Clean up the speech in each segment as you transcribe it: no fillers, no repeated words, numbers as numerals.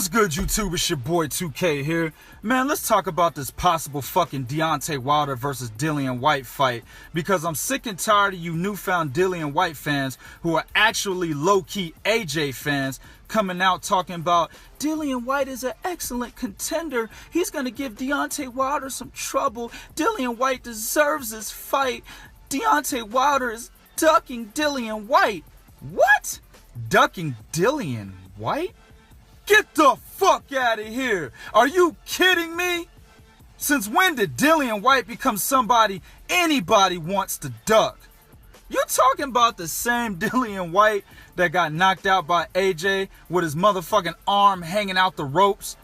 What's good, YouTube? It's your boy 2K here. Man, let's talk about this possible fucking Deontay Wilder versus Dillian Whyte fight, because I'm sick and tired of you newfound Dillian Whyte fans who are actually low-key AJ fans coming out talking about Dillian Whyte is an excellent contender. He's going to give Deontay Wilder some trouble. Dillian Whyte deserves this fight. Deontay Wilder is ducking Dillian Whyte. What? Ducking Dillian Whyte? Get the fuck out of here. Are you kidding me? Since when did Dillian Whyte become somebody anybody wants to duck? You talking about the same Dillian Whyte that got knocked out by AJ with his motherfucking arm hanging out the ropes?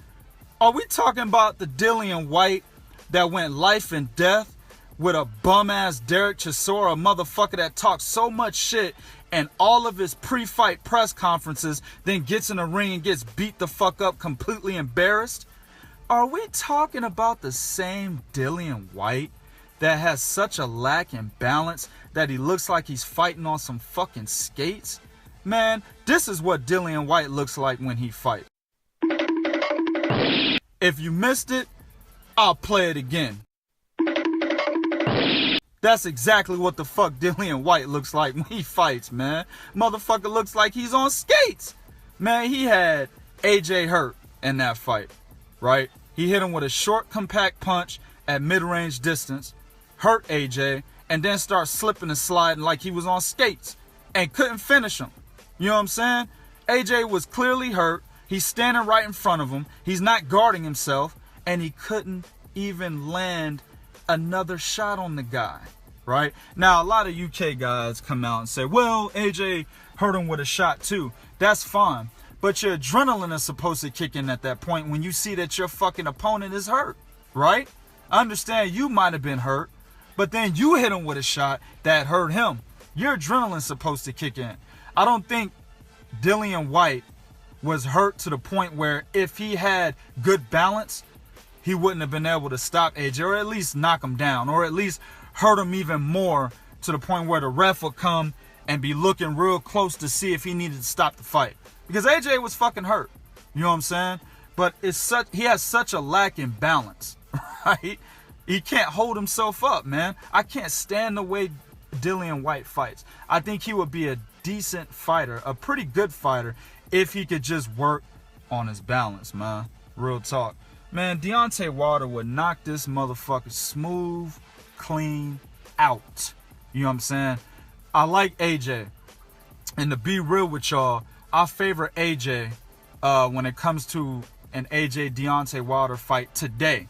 Are we talking about the Dillian Whyte that went life and death with a bum-ass Derek Chisora, a motherfucker that talks so much shit and all of his pre-fight press conferences, then gets in the ring and gets beat the fuck up, completely embarrassed? Are we talking about the same Dillian Whyte that has such a lack in balance that he looks like he's fighting on some fucking skates? Man, this is what Dillian Whyte looks like when he fights. If you missed it, I'll play it again. That's exactly what the fuck Dillian Whyte looks like when he fights, man. Motherfucker looks like he's on skates. Man, he had AJ hurt in that fight, right? He hit him with a short, compact punch at mid-range distance, hurt AJ, and then start slipping and sliding like he was on skates and couldn't finish him. You know what I'm saying? AJ was clearly hurt. He's standing right in front of him. He's not guarding himself, and he couldn't even land another shot on the guy, right? Now, a lot of UK guys come out and say, well, AJ hurt him with a shot too. That's fine. But your adrenaline is supposed to kick in at that point when you see that your fucking opponent is hurt, right? I understand you might have been hurt, but then you hit him with a shot that hurt him. Your adrenaline's supposed to kick in. I don't think Dillian Whyte was hurt to the point where if he had good balance, he wouldn't have been able to stop AJ, or at least knock him down, or at least hurt him even more to the point where the ref would come and be looking real close to see if he needed to stop the fight. Because AJ was fucking hurt. You know what I'm saying? But he has such a lack in balance, right? He can't hold himself up, man. I can't stand the way Dillian Whyte fights. I think he would be a decent fighter, a pretty good fighter, if he could just work on his balance, man. Real talk. Man, Deontay Wilder would knock this motherfucker smooth, clean out. You know what I'm saying? I like AJ. And to be real with y'all, I favor AJ when it comes to an AJ Deontay Wilder fight today.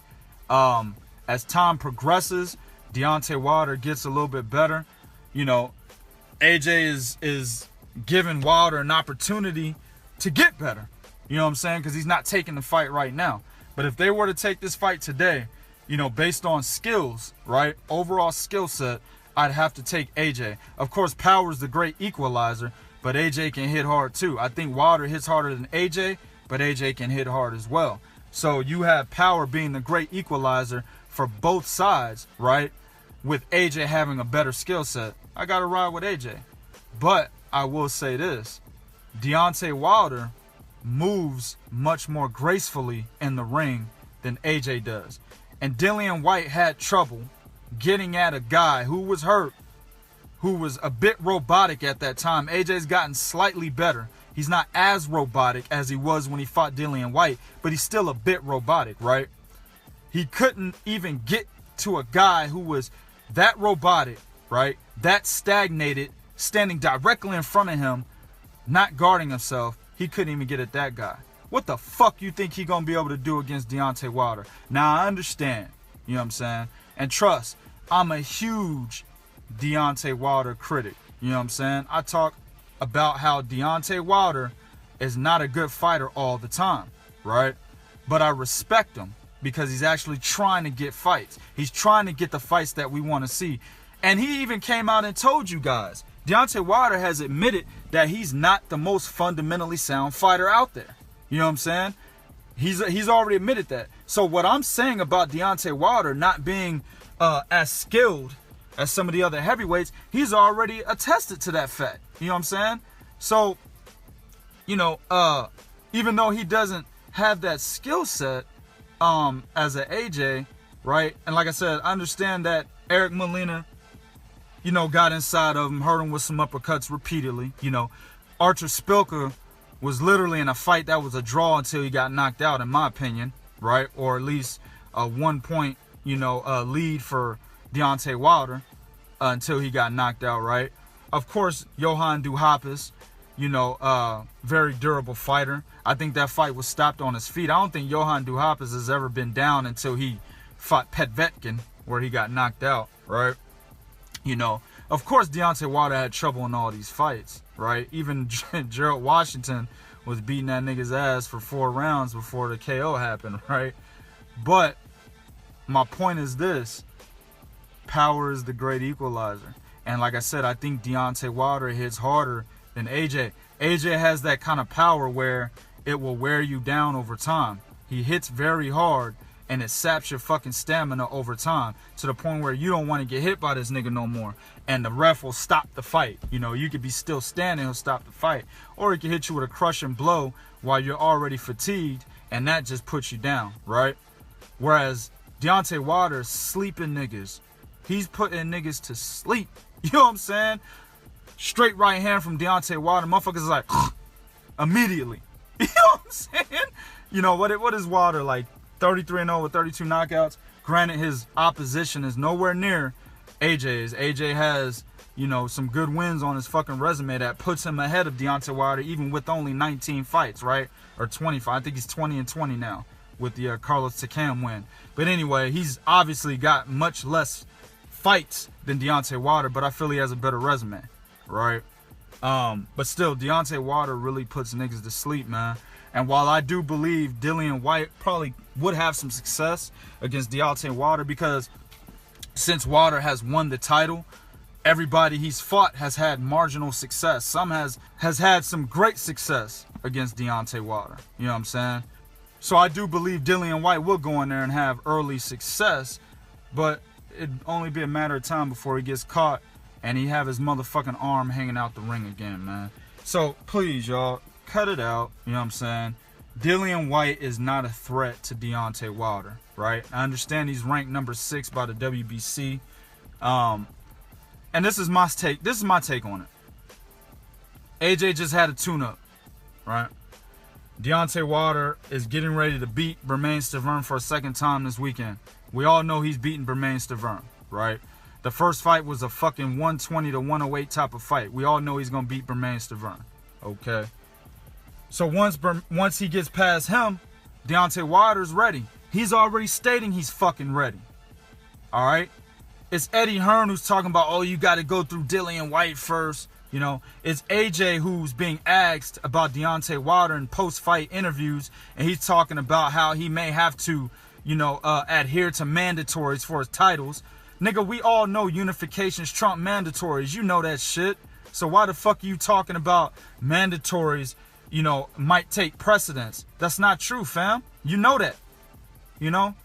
As time progresses, Deontay Wilder gets a little bit better. You know, AJ is giving Wilder an opportunity to get better. You know what I'm saying? Because he's not taking the fight right now. But if they were to take this fight today, you know, based on skills, right, overall skill set, I'd have to take AJ. Of course, power is the great equalizer, but AJ can hit hard too. I think Wilder hits harder than AJ, but AJ can hit hard as well. So you have power being the great equalizer for both sides, right, with AJ having a better skill set. I got to ride with AJ. But I will say this, Deontay Wilder moves much more gracefully in the ring than AJ does. And Dillian Whyte had trouble getting at a guy who was hurt, who was a bit robotic at that time. AJ's gotten slightly better. He's not as robotic as he was when he fought Dillian Whyte, but he's still a bit robotic, right? He couldn't even get to a guy who was that robotic, right? That stagnated, standing directly in front of him, not guarding himself. He couldn't even get at that guy. What the fuck you think he gonna be able to do against Deontay Wilder? Now, I understand. You know what I'm saying? And trust, I'm a huge Deontay Wilder critic. You know what I'm saying? I talk about how Deontay Wilder is not a good fighter all the time, right? But I respect him because he's actually trying to get fights. He's trying to get the fights that we want to see. And he even came out and told you guys, Deontay Wilder has admitted that he's not the most fundamentally sound fighter out there. You know what I'm saying? He's already admitted that. So what I'm saying about Deontay Wilder not being as skilled as some of the other heavyweights, he's already attested to that fact. You know what I'm saying? So, you know, even though he doesn't have that skill set as an AJ, right? And like I said, I understand that Eric Molina, you know, got inside of him, hurt him with some uppercuts repeatedly. You know, Archer Spilka was literally in a fight that was a draw until he got knocked out, in my opinion, right? Or at least a 1 point, you know, lead for Deontay Wilder until he got knocked out, right? Of course, Johann Duhaupas, you know, very durable fighter. I think that fight was stopped on his feet. I don't think Johann Duhaupas has ever been down until he fought Petvetkin, where he got knocked out, right? You know, of course, Deontay Wilder had trouble in all these fights, right? Even Gerald Washington was beating that nigga's ass for 4 rounds before the KO happened, right? But my point is this: power is the great equalizer. And like I said, I think Deontay Wilder hits harder than AJ. AJ has that kind of power where it will wear you down over time. He hits very hard, and it saps your fucking stamina over time to the point where you don't want to get hit by this nigga no more. And the ref will stop the fight. You know, you could be still standing, he'll stop the fight. Or he can hit you with a crushing blow while you're already fatigued, and that just puts you down, right? Whereas Deontay Wilder's sleeping niggas. He's putting niggas to sleep. You know what I'm saying? Straight right hand from Deontay Wilder. Motherfuckers is like, immediately. You know what I'm saying? You know, what is Wilder like? 33-0 with 32 knockouts. Granted, his opposition is nowhere near AJ's. AJ has, you know, some good wins on his fucking resume that puts him ahead of Deontay Wilder, even with only 19 fights, right? Or 25. I think he's 20-20 now with the Carlos Takam win. But anyway, he's obviously got much less fights than Deontay Wilder, but I feel he has a better resume, right? But still, Deontay Wilder really puts niggas to sleep, man. And while I do believe Dillian Whyte probably would have some success against Deontay Wilder, because since Wilder has won the title, everybody he's fought has had marginal success. Some has had some great success against Deontay Wilder. You know what I'm saying? So I do believe Dillian Whyte will go in there and have early success, but it'd only be a matter of time before he gets caught and he have his motherfucking arm hanging out the ring again, man. So please, y'all, cut it out. You know what I'm saying? Dillian Whyte is not a threat to Deontay Wilder, right? I understand he's ranked number 6 by the WBC. And this is my take. This is my take on it. AJ just had a tune-up, right? Deontay Wilder is getting ready to beat Bermane Stiverne for a second time this weekend. We all know he's beating Bermane Stiverne, right? The first fight was a fucking 120 to 108 type of fight. We all know he's going to beat Bermane Stiverne, okay? So once he gets past him, Deontay Wilder's ready. He's already stating he's fucking ready, all right? It's Eddie Hearns who's talking about, oh, you got to go through Dillian Whyte first. You know, it's AJ who's being asked about Deontay Wilder in post-fight interviews, and he's talking about how he may have to, you know, adhere to mandatories for his titles. Nigga, we all know unifications trump mandatories. You know that shit. So why the fuck are you talking about mandatories, you know, might take precedence? That's not true, fam. You know that. You know?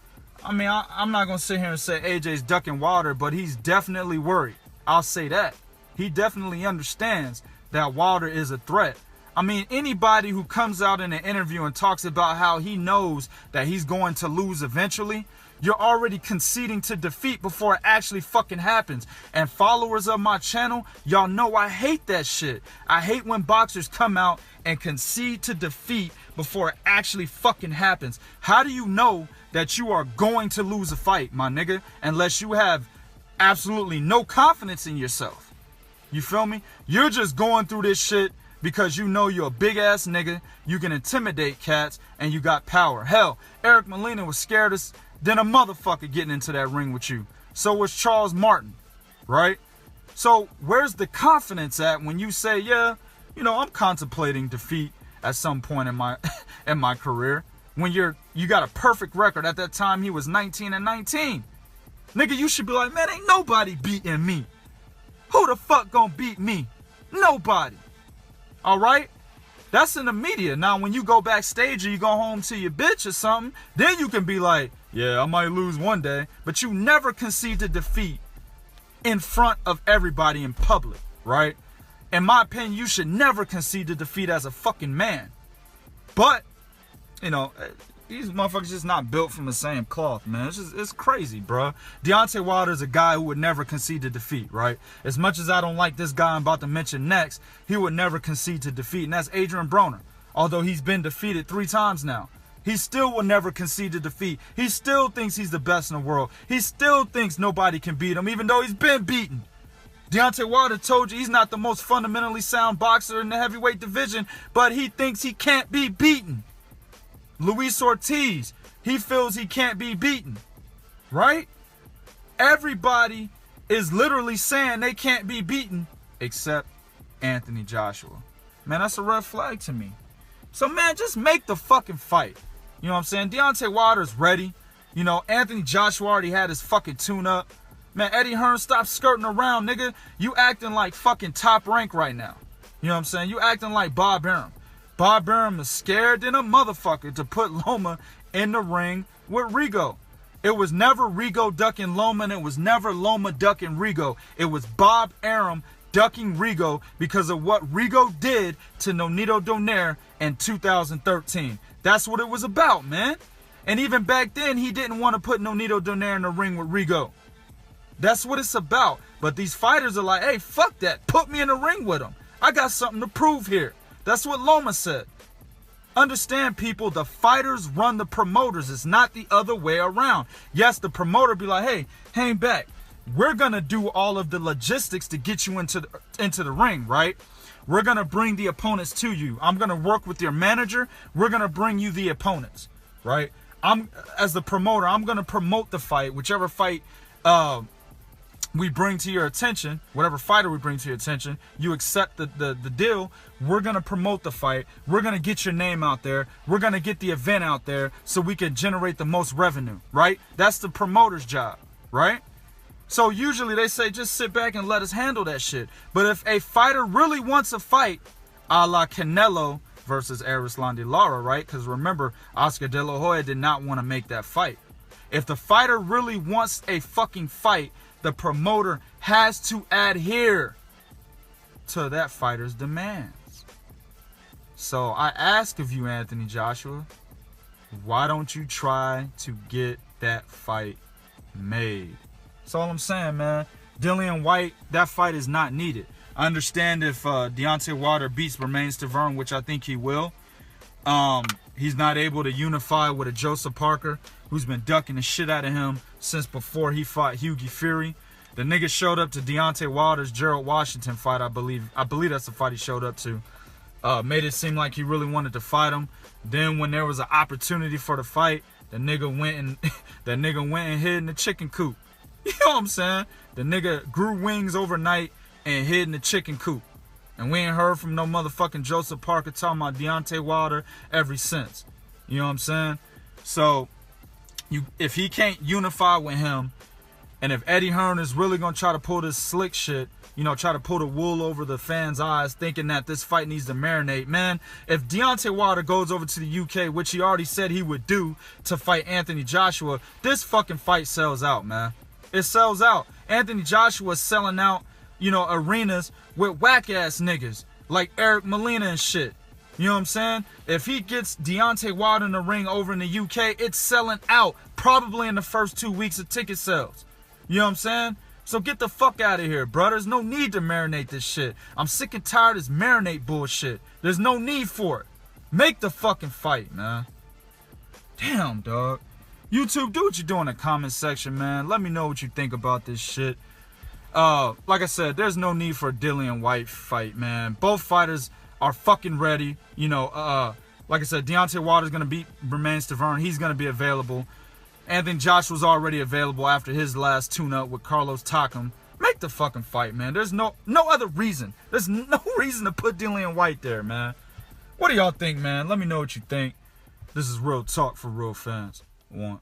I mean, I'm not going to sit here and say AJ's ducking Wilder, but he's definitely worried. I'll say that. He definitely understands that Wilder is a threat. I mean, anybody who comes out in an interview and talks about how he knows that he's going to lose eventually, you're already conceding to defeat before it actually fucking happens. And followers of my channel, y'all know I hate that shit. I hate when boxers come out and concede to defeat before it actually fucking happens. How do you know that you are going to lose a fight, my nigga, unless you have absolutely no confidence in yourself? You feel me? You're just going through this shit because you know you're a big ass nigga, you can intimidate cats, and you got power. Hell, Eric Molina was scared than a motherfucker getting into that ring with you. So was Charles Martin, right? So where's the confidence at when you say, yeah, you know, I'm contemplating defeat at some point in my in my career, when you got a perfect record? At that time he was 19-19. Nigga, you should be like, man, ain't nobody beating me. Who the fuck gonna beat me? Nobody. All right? That's in the media. Now, when you go backstage or you go home to your bitch or something, then you can be like, yeah, I might lose one day. But you never concede to defeat in front of everybody in public, right? In my opinion, you should never concede to defeat as a fucking man. But you know, these motherfuckers just not built from the same cloth, man. It's crazy, bro. Deontay Wilder is a guy who would never concede to defeat, right? As much as I don't like this guy I'm about to mention next, he would never concede to defeat, and that's Adrian Broner. Although he's been defeated 3 times now. He still will never concede to defeat. He still thinks he's the best in the world. He still thinks nobody can beat him, even though he's been beaten. Deontay Wilder told you he's not the most fundamentally sound boxer in the heavyweight division, but he thinks he can't be beaten. Luis Ortiz, he feels he can't be beaten, right? Everybody is literally saying they can't be beaten except Anthony Joshua. Man, that's a red flag to me. So, man, just make the fucking fight. You know what I'm saying? Deontay Wilder's ready. You know, Anthony Joshua already had his fucking tune-up. Man, Eddie Hearns, stop skirting around, nigga. You acting like fucking top rank right now. You know what I'm saying? You acting like Bob Arum. Bob Arum is scared than a motherfucker to put Loma in the ring with Rigo. It was never Rigo ducking Loma, and it was never Loma ducking Rigo. It was Bob Arum ducking Rigo because of what Rigo did to Nonito Donaire in 2013. That's what it was about, man. And even back then, he didn't want to put Nonito Donaire in the ring with Rigo. That's what it's about. But these fighters are like, hey, fuck that. Put me in the ring with him. I got something to prove here. That's what Loma said. Understand, people, the fighters run the promoters. It's not the other way around. Yes, the promoter be like, hey, hang back. We're going to do all of the logistics to get you into the ring, right? We're going to bring the opponents to you. I'm going to work with your manager. We're going to bring you the opponents, right? As the promoter, I'm going to promote the fight, whichever fight we bring to your attention, whatever fighter we bring to your attention, you accept the deal. We're going to promote the fight. We're going to get your name out there. We're going to get the event out there so we can generate the most revenue, right? That's the promoter's job, right? So usually they say, just sit back and let us handle that shit. But if a fighter really wants a fight, a la Canelo versus Erislandy Lara, right? Because remember, Oscar De La Hoya did not want to make that fight. If the fighter really wants a fucking fight, the promoter has to adhere to that fighter's demands. So I ask of you, Anthony Joshua, why don't you try to get that fight made? That's all I'm saying, man. Dillian Whyte, that fight is not needed. I understand if Deontay Wilder beats Romain Stavern, which I think he will. He's not able to unify with a Joseph Parker, who's been ducking the shit out of him since before he fought Hughie Fury. The nigga showed up to Deontay Wilder's Gerald Washington fight, I believe. I believe that's the fight he showed up to. Made it seem like he really wanted to fight him. Then when there was an opportunity for the fight, the nigga went and hid in the chicken coop. You know what I'm saying? The nigga grew wings overnight and hid in the chicken coop. And we ain't heard from no motherfucking Joseph Parker talking about Deontay Wilder ever since. You know what I'm saying? So, if he can't unify with him, and if Eddie Hearns is really going to try to pull this slick shit, you know, try to pull the wool over the fans' eyes, thinking that this fight needs to marinate, man, if Deontay Wilder goes over to the UK, which he already said he would do to fight Anthony Joshua, this fucking fight sells out, man. It sells out. Anthony Joshua is selling out, you know, arenas with whack-ass niggas like Eric Molina and shit. You know what I'm saying? If he gets Deontay Wilder in the ring over in the UK, it's selling out probably in the first 2 weeks of ticket sales. You know what I'm saying? So get the fuck out of here, bro. There's no need to marinate this shit. I'm sick and tired of this marinate bullshit. There's no need for it. Make the fucking fight, man. Damn, dog. YouTube, do what you do in the comment section, man. Let me know what you think about this shit. Like I said, there's no need for a Dillian Whyte fight, man. Both fighters are fucking ready. You know, like I said, Deontay Wilder's going to beat Romain Stavern. He's going to be available. Anthony Joshua's already available after his last tune-up with Carlos Takam. Make the fucking fight, man. There's no other reason. There's no reason to put Dillian Whyte there, man. What do y'all think, man? Let me know what you think. This is real talk for real fans. 1.